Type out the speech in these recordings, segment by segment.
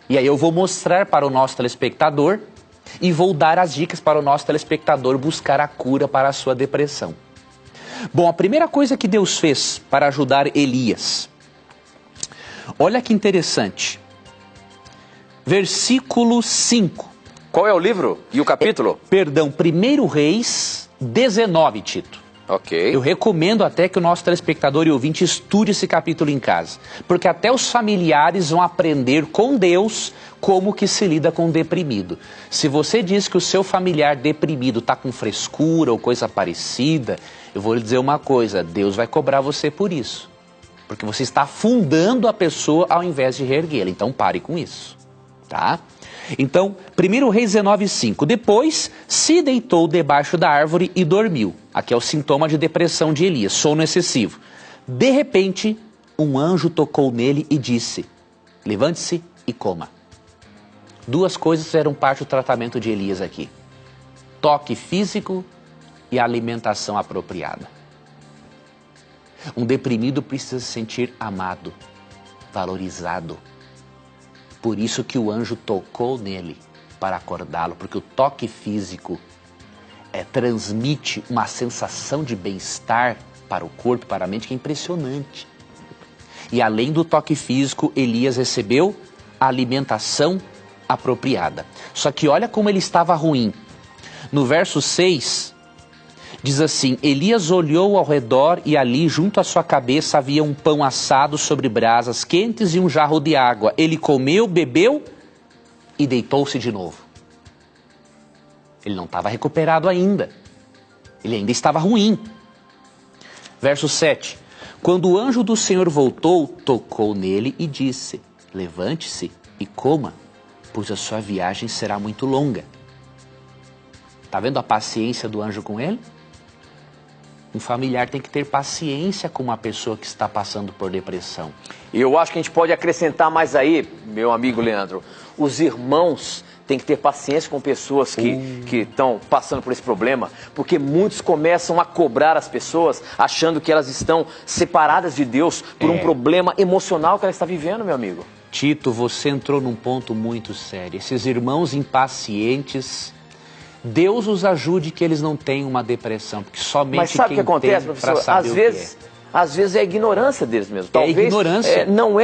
E aí eu vou mostrar para o nosso telespectador e vou dar as dicas para o nosso telespectador buscar a cura para a sua depressão. Bom, a primeira coisa que Deus fez para ajudar Elias, olha que interessante, versículo 5. Qual é o livro e o capítulo? Perdão, 1 Reis 19, Tito. Ok. Eu recomendo até que o nosso telespectador e ouvinte estude esse capítulo em casa, porque até os familiares vão aprender com Deus como que se lida com o deprimido. Se você diz que o seu familiar deprimido está com frescura ou coisa parecida, eu vou lhe dizer uma coisa, Deus vai cobrar você por isso, porque você está afundando a pessoa ao invés de reerguê-la, então pare com isso, tá? Então, 1 Reis 19:5. Depois se deitou debaixo da árvore e dormiu. Aqui é o sintoma de depressão de Elias, sono excessivo. De repente, um anjo tocou nele e disse: levante-se e coma. Duas coisas fizeram parte do tratamento de Elias aqui: toque físico e alimentação apropriada. Um deprimido precisa se sentir amado, valorizado. Por isso que o anjo tocou nele, para acordá-lo, porque o toque físico transmite uma sensação de bem-estar para o corpo, para a mente, que é impressionante. E além do toque físico, Elias recebeu a alimentação apropriada. Só que olha como ele estava ruim. No verso 6, diz assim: Elias olhou ao redor e ali, junto à sua cabeça, havia um pão assado sobre brasas quentes e um jarro de água. Ele comeu, bebeu e deitou-se de novo. Ele não estava recuperado ainda. Ele ainda estava ruim. Verso 7. Quando o anjo do Senhor voltou, tocou nele e disse: levante-se e coma, pois a sua viagem será muito longa. Está vendo a paciência do anjo com ele? Um familiar tem que ter paciência com uma pessoa que está passando por depressão. E eu acho que a gente pode acrescentar mais aí, meu amigo Leandro, os irmãos têm que ter paciência com pessoas que estão passando por esse problema, porque muitos começam a cobrar as pessoas achando que elas estão separadas de Deus por um problema emocional que ela está vivendo, meu amigo. Tito, você entrou num ponto muito sério. Esses irmãos impacientes, Deus os ajude que eles não tenham uma depressão, porque somente Mas sabe o que acontece, tem professor? saber Às vezes é a ignorância deles mesmo. Talvez ignorância. Não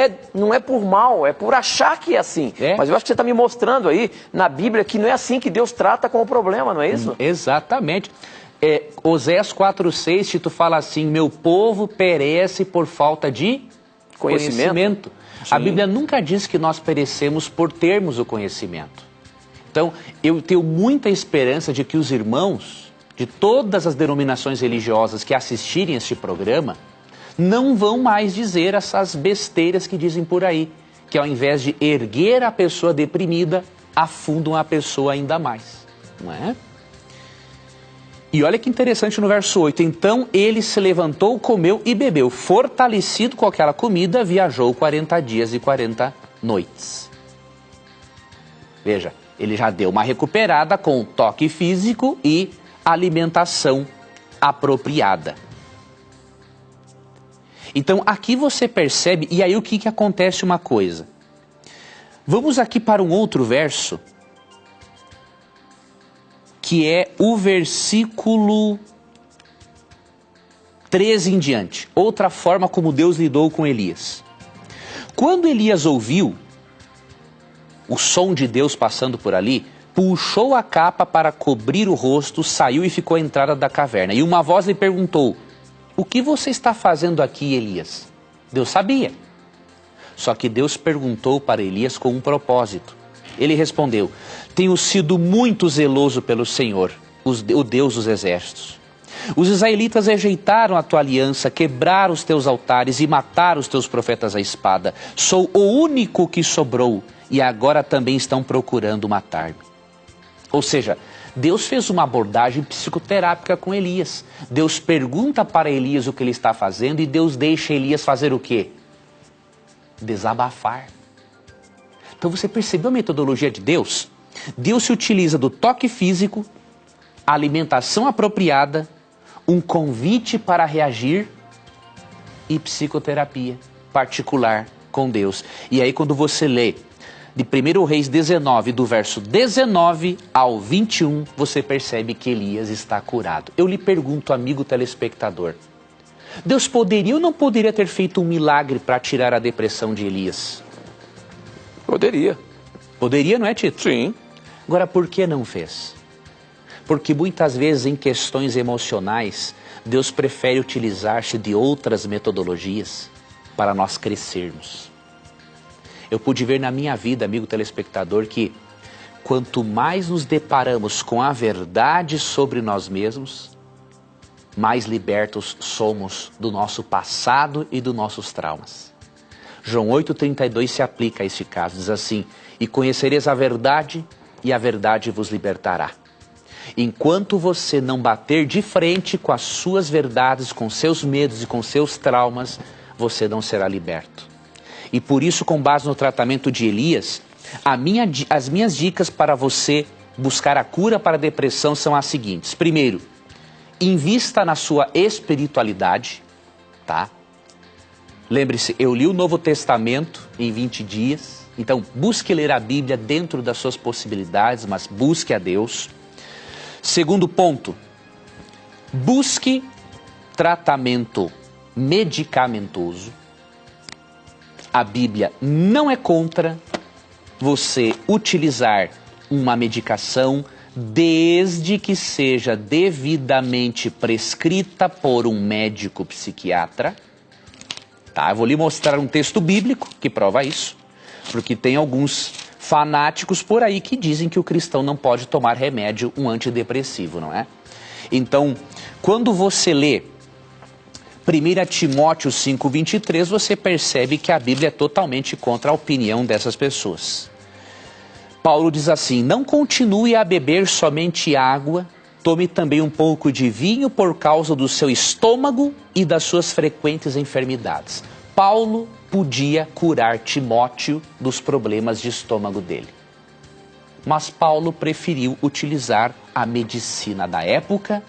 é por mal, é por achar que é assim. Mas eu acho que você está me mostrando aí na Bíblia que não é assim que Deus trata com o problema, não é isso? Exatamente. Oséias 4:6, Tito fala assim: meu povo perece por falta de conhecimento. A Bíblia nunca diz que nós perecemos por termos o conhecimento. Então, eu tenho muita esperança de que os irmãos de todas as denominações religiosas que assistirem este programa não vão mais dizer essas besteiras que dizem por aí, que ao invés de erguer a pessoa deprimida, afundam a pessoa ainda mais, não é? E olha que interessante no verso 8, então ele se levantou, comeu e bebeu, fortalecido com aquela comida, viajou 40 dias e 40 noites. Veja, ele já deu uma recuperada com toque físico e alimentação apropriada. Então aqui você percebe, e aí o que acontece uma coisa. Vamos aqui para um outro verso, que é o versículo 13 em diante. Outra forma como Deus lidou com Elias. Quando Elias ouviu o som de Deus passando por ali, puxou a capa para cobrir o rosto, saiu e ficou à entrada da caverna. E uma voz lhe perguntou: o que você está fazendo aqui, Elias? Deus sabia. Só que Deus perguntou para Elias com um propósito. Ele respondeu: tenho sido muito zeloso pelo Senhor, o Deus dos exércitos. Os israelitas rejeitaram a tua aliança, quebraram os teus altares e mataram os teus profetas à espada. Sou o único que sobrou e agora também estão procurando matar-me. Ou seja, Deus fez uma abordagem psicoterápica com Elias. Deus pergunta para Elias o que ele está fazendo e Deus deixa Elias fazer o quê? Desabafar. Então você percebeu a metodologia de Deus? Deus se utiliza do toque físico, alimentação apropriada, um convite para reagir e psicoterapia particular com Deus. E aí quando você lê de 1 Reis 19, do verso 19 ao 21, você percebe que Elias está curado. Eu lhe pergunto, amigo telespectador, Deus poderia ou não poderia ter feito um milagre para tirar a depressão de Elias? Poderia. Poderia, não é, Tito? Sim. Agora, por que não fez? Porque muitas vezes em questões emocionais, Deus prefere utilizar-se de outras metodologias para nós crescermos. Eu pude ver na minha vida, amigo telespectador, que quanto mais nos deparamos com a verdade sobre nós mesmos, mais libertos somos do nosso passado e dos nossos traumas. João 8,32 se aplica a este caso, diz assim: e conhecereis a verdade, e a verdade vos libertará. Enquanto você não bater de frente com as suas verdades, com seus medos e com seus traumas, você não será liberto. E por isso, com base no tratamento de Elias, as minhas dicas para você buscar a cura para a depressão são as seguintes. Primeiro, invista na sua espiritualidade, tá? Lembre-se, eu li o Novo Testamento em 20 dias, então busque ler a Bíblia dentro das suas possibilidades, mas busque a Deus. Segundo ponto, busque tratamento medicamentoso. A Bíblia não é contra você utilizar uma medicação desde que seja devidamente prescrita por um médico psiquiatra. Tá, eu vou lhe mostrar um texto bíblico que prova isso, porque tem alguns fanáticos por aí que dizem que o cristão não pode tomar remédio, um antidepressivo, não é? Então, quando você lê 1 Timóteo 5,23, você percebe que a Bíblia é totalmente contra a opinião dessas pessoas. Paulo diz assim: não continue a beber somente água, tome também um pouco de vinho por causa do seu estômago e das suas frequentes enfermidades. Paulo podia curar Timóteo dos problemas de estômago dele. Mas Paulo preferiu utilizar a medicina da época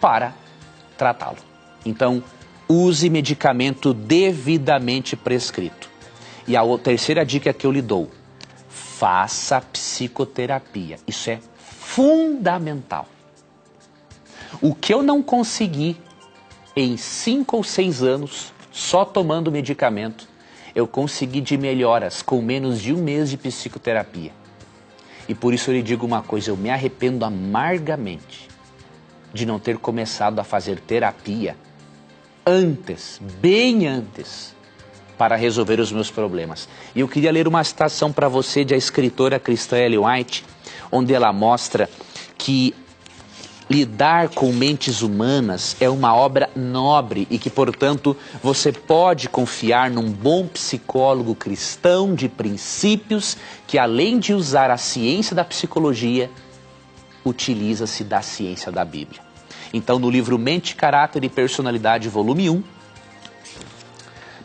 para tratá-lo. Então, use medicamento devidamente prescrito. E a terceira dica que eu lhe dou: faça psicoterapia. Isso é fundamental. O que eu não consegui em 5 ou 6 anos, só tomando medicamento, eu consegui de melhoras com menos de 1 mês de psicoterapia. E por isso eu lhe digo uma coisa: eu me arrependo amargamente de não ter começado a fazer terapia antes, bem antes, para resolver os meus problemas. E eu queria ler uma citação para você da escritora cristã Ellen White, onde ela mostra que lidar com mentes humanas é uma obra nobre e que, portanto, você pode confiar num bom psicólogo cristão de princípios que, além de usar a ciência da psicologia, utiliza-se da ciência da Bíblia. Então, no livro Mente, Caráter e Personalidade, volume 1,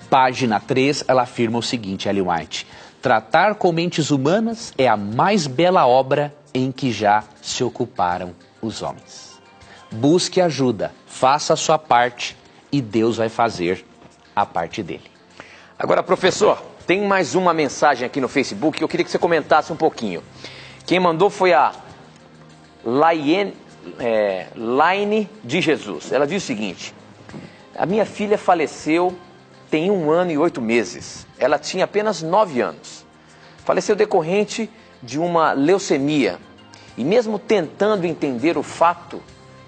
página 3, ela afirma o seguinte, Ellen White: tratar com mentes humanas é a mais bela obra em que já se ocuparam os homens. Busque ajuda, faça a sua parte e Deus vai fazer a parte dele. Agora, professor, tem mais uma mensagem aqui no Facebook que eu queria que você comentasse um pouquinho. Quem mandou foi a Laine de Jesus. Ela diz o seguinte: a minha filha faleceu tem 1 ano e 8 meses. Ela tinha apenas 9 anos. Faleceu decorrente de uma leucemia. E mesmo tentando entender o fato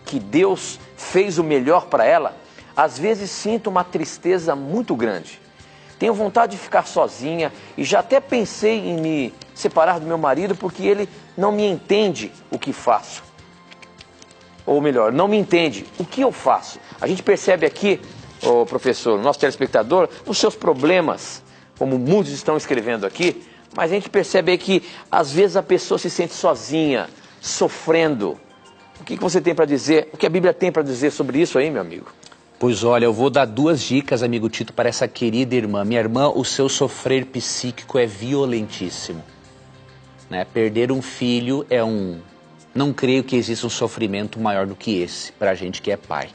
que Deus fez o melhor para ela, às vezes sinto uma tristeza muito grande. Tenho vontade de ficar sozinha e já até pensei em me separar do meu marido porque ele não me entende o que faço. Ou melhor, não me entende o que eu faço. A gente percebe aqui, professor, nosso telespectador, os seus problemas, como muitos estão escrevendo aqui, mas a gente percebe que às vezes a pessoa se sente sozinha, sofrendo. O que você tem para dizer? O que a Bíblia tem para dizer sobre isso aí, meu amigo? Pois olha, eu vou dar 2 dicas, amigo Tito, para essa querida irmã. Minha irmã, o seu sofrer psíquico é violentíssimo. Né? Perder um filho é não creio que exista um sofrimento maior do que esse, para a gente que é pai.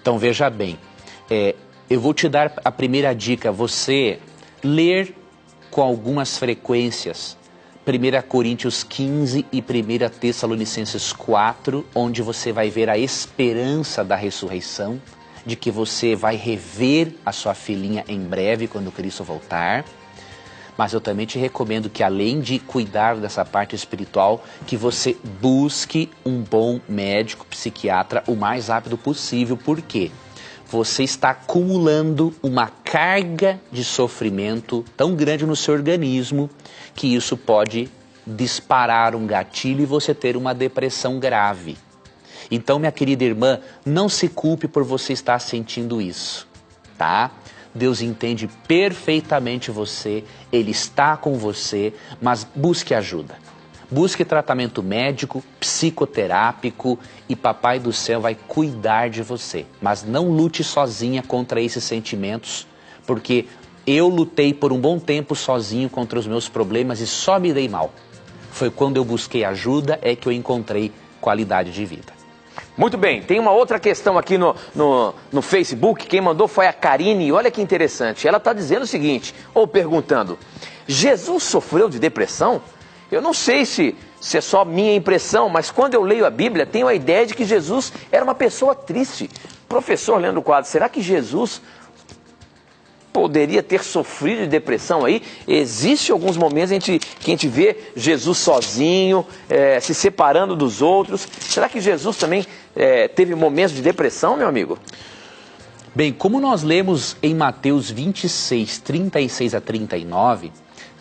Então veja bem, eu vou te dar a primeira dica, você ler com algumas frequências. 1 Coríntios 15 e 1 Tessalonicenses 4, onde você vai ver a esperança da ressurreição, de que você vai rever a sua filhinha em breve quando Cristo voltar. Mas eu também te recomendo que, além de cuidar dessa parte espiritual, que você busque um bom médico, psiquiatra, o mais rápido possível. Por quê? Você está acumulando uma carga de sofrimento tão grande no seu organismo que isso pode disparar um gatilho e você ter uma depressão grave. Então, minha querida irmã, não se culpe por você estar sentindo isso, tá? Deus entende perfeitamente você, Ele está com você, mas busque ajuda. Busque tratamento médico, psicoterápico e Papai do Céu vai cuidar de você. Mas não lute sozinha contra esses sentimentos, porque eu lutei por um bom tempo sozinho contra os meus problemas e só me dei mal. Foi quando eu busquei ajuda é que eu encontrei qualidade de vida. Muito bem, tem uma outra questão aqui no Facebook, quem mandou foi a Karine, e olha que interessante, ela está dizendo o seguinte, ou perguntando, Jesus sofreu de depressão? Eu não sei se é só minha impressão, mas quando eu leio a Bíblia, tenho a ideia de que Jesus era uma pessoa triste. Professor Leandro Quadros, será que Jesus poderia ter sofrido de depressão aí? Existem alguns momentos que a gente vê Jesus sozinho, se separando dos outros. Será que Jesus também teve momentos de depressão, meu amigo? Bem, como nós lemos em Mateus 26, 36 a 39,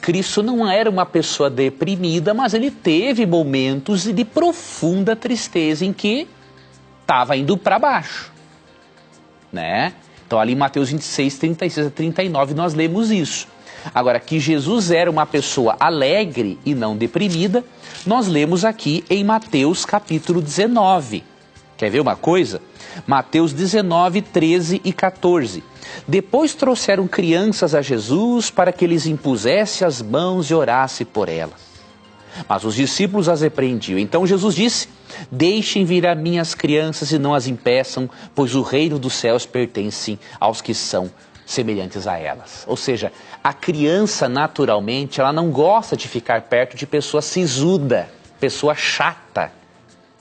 Cristo não era uma pessoa deprimida, mas ele teve momentos de profunda tristeza em que estava indo para baixo, né? Então ali em Mateus 26, 36 a 39 nós lemos isso. Agora, que Jesus era uma pessoa alegre e não deprimida, nós lemos aqui em Mateus capítulo 19. Quer ver uma coisa? Mateus 19, 13 e 14. Depois trouxeram crianças a Jesus para que lhes impusesse as mãos e orasse por elas. Mas os discípulos as repreendiam. Então Jesus disse, deixem vir a mim as crianças e não as impeçam, pois o reino dos céus pertence aos que são semelhantes a elas. Ou seja, a criança naturalmente, ela não gosta de ficar perto de pessoa sisuda, pessoa chata,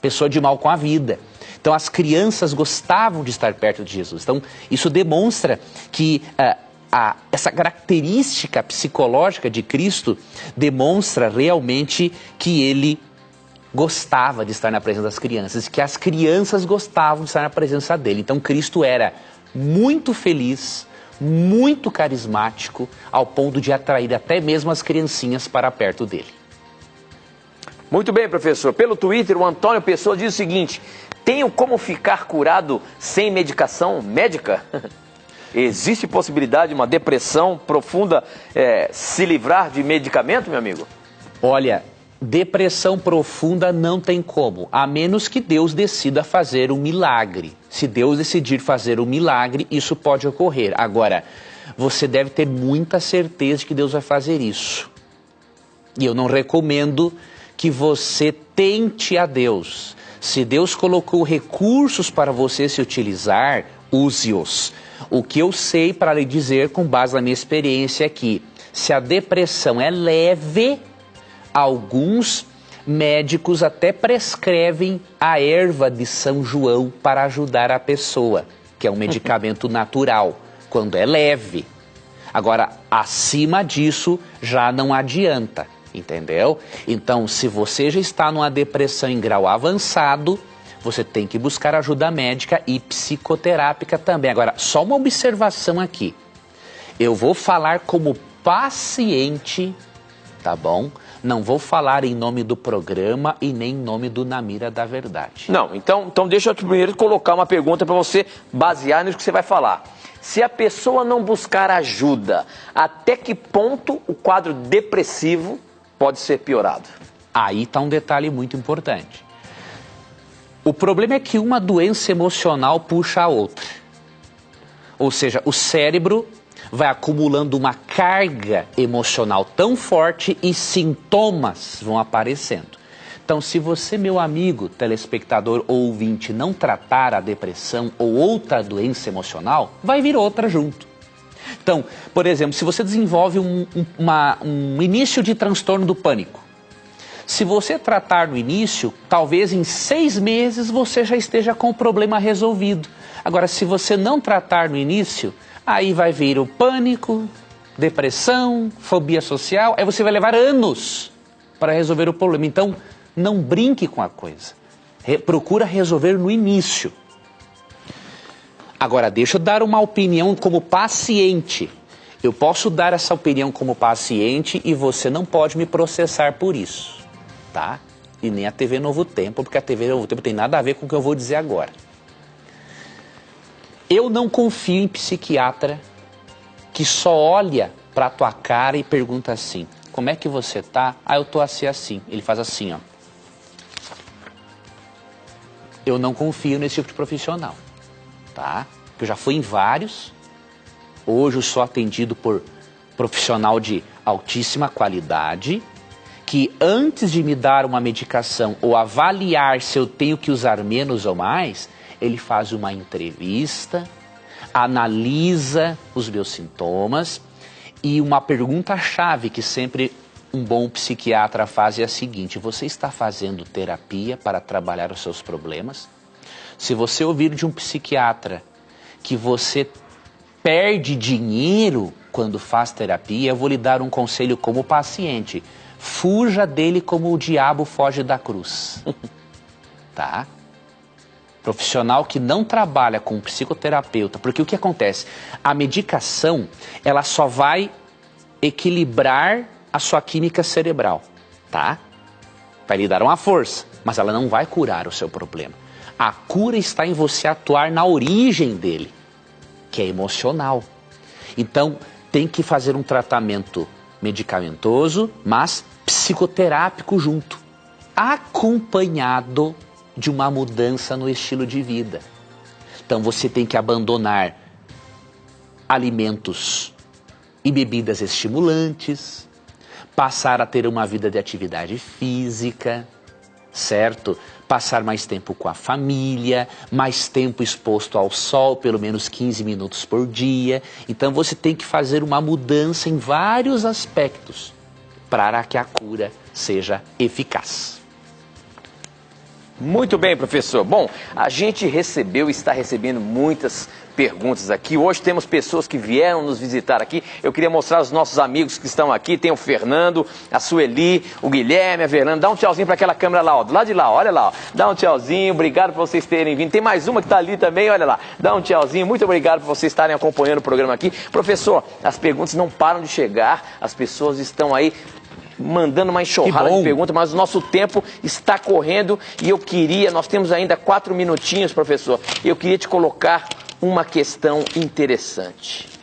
pessoa de mal com a vida. Então as crianças gostavam de estar perto de Jesus. Então isso demonstra que essa característica psicológica de Cristo demonstra realmente que ele gostava de estar na presença das crianças, que as crianças gostavam de estar na presença dele. Então Cristo era muito feliz, muito carismático, ao ponto de atrair até mesmo as criancinhas para perto dele. Muito bem, professor. Pelo Twitter, o Antônio Pessoa diz o seguinte, tenho como ficar curado sem medicação médica? Existe possibilidade de uma depressão profunda se livrar de medicamento, meu amigo? Olha, depressão profunda não tem como, a menos que Deus decida fazer um milagre. Se Deus decidir fazer um milagre, isso pode ocorrer. Agora, você deve ter muita certeza de que Deus vai fazer isso. E eu não recomendo que você tente a Deus. Se Deus colocou recursos para você se utilizar, use-os. O que eu sei para lhe dizer, com base na minha experiência, é que se a depressão é leve, alguns médicos até prescrevem a erva de São João para ajudar a pessoa, que é um medicamento natural, quando é leve. Agora, acima disso, já não adianta. Entendeu? Então, se você já está numa depressão em grau avançado, você tem que buscar ajuda médica e psicoterápica também. Agora, só uma observação aqui. Eu vou falar como paciente, tá bom? Não vou falar em nome do programa e nem em nome do Na Mira da Verdade. Não, então deixa eu primeiro colocar uma pergunta para você basear nisso que você vai falar. Se a pessoa não buscar ajuda, até que ponto o quadro depressivo pode ser piorado? Aí está um detalhe muito importante. O problema é que uma doença emocional puxa a outra. Ou seja, o cérebro vai acumulando uma carga emocional tão forte e sintomas vão aparecendo. Então, se você, meu amigo, telespectador ou ouvinte, não tratar a depressão ou outra doença emocional, vai vir outra junto. Então, Então, por exemplo, se você desenvolve um início de transtorno do pânico, se você tratar no início, talvez em 6 meses você já esteja com o problema resolvido. Agora, se você não tratar no início, aí vai vir o pânico, depressão, fobia social, aí você vai levar anos para resolver o problema. Então, não brinque com a coisa. Procura resolver no início. Agora, deixa eu dar uma opinião como paciente. Eu posso dar essa opinião como paciente e você não pode me processar por isso. Tá? E nem a TV Novo Tempo, porque a TV Novo Tempo tem nada a ver com o que eu vou dizer agora. Eu não confio em psiquiatra que só olha pra tua cara e pergunta assim, como é que você tá? Ah, eu tô assim. Ele faz assim, ó. Eu não confio nesse tipo de profissional, tá? Eu já fui em vários, hoje eu sou atendido por profissional de altíssima qualidade, que antes de me dar uma medicação ou avaliar se eu tenho que usar menos ou mais, ele faz uma entrevista, analisa os meus sintomas e uma pergunta-chave que sempre um bom psiquiatra faz é a seguinte, você está fazendo terapia para trabalhar os seus problemas? Se você ouvir de um psiquiatra que você perde dinheiro quando faz terapia, eu vou lhe dar um conselho como paciente. Fuja dele como o diabo foge da cruz. Tá? Profissional que não trabalha com um psicoterapeuta, porque o que acontece? A medicação, ela só vai equilibrar a sua química cerebral, tá? Vai lhe dar uma força, mas ela não vai curar o seu problema. A cura está em você atuar na origem dele, que é emocional. Então, tem que fazer um tratamento medicamentoso, mas psicoterápico junto, acompanhado de uma mudança no estilo de vida. Então você tem que abandonar alimentos e bebidas estimulantes, passar a ter uma vida de atividade física, certo? Passar mais tempo com a família, mais tempo exposto ao sol, pelo menos 15 minutos por dia. Então você tem que fazer uma mudança em vários aspectos para que a cura seja eficaz. Muito bem, professor. Bom, a gente recebeu e está recebendo muitas perguntas aqui. Hoje temos pessoas que vieram nos visitar aqui. Eu queria mostrar os nossos amigos que estão aqui. Tem o Fernando, a Sueli, o Guilherme, a Fernanda. Dá um tchauzinho para aquela câmera lá, ó, do lado de lá, olha lá. Ó. Dá um tchauzinho, obrigado por vocês terem vindo. Tem mais uma que está ali também, olha lá. Dá um tchauzinho, muito obrigado por vocês estarem acompanhando o programa aqui. Professor, as perguntas não param de chegar, as pessoas estão aí mandando uma enxurrada de perguntas, mas o nosso tempo está correndo e nós temos ainda 4 minutinhos, professor, e eu queria te colocar uma questão interessante.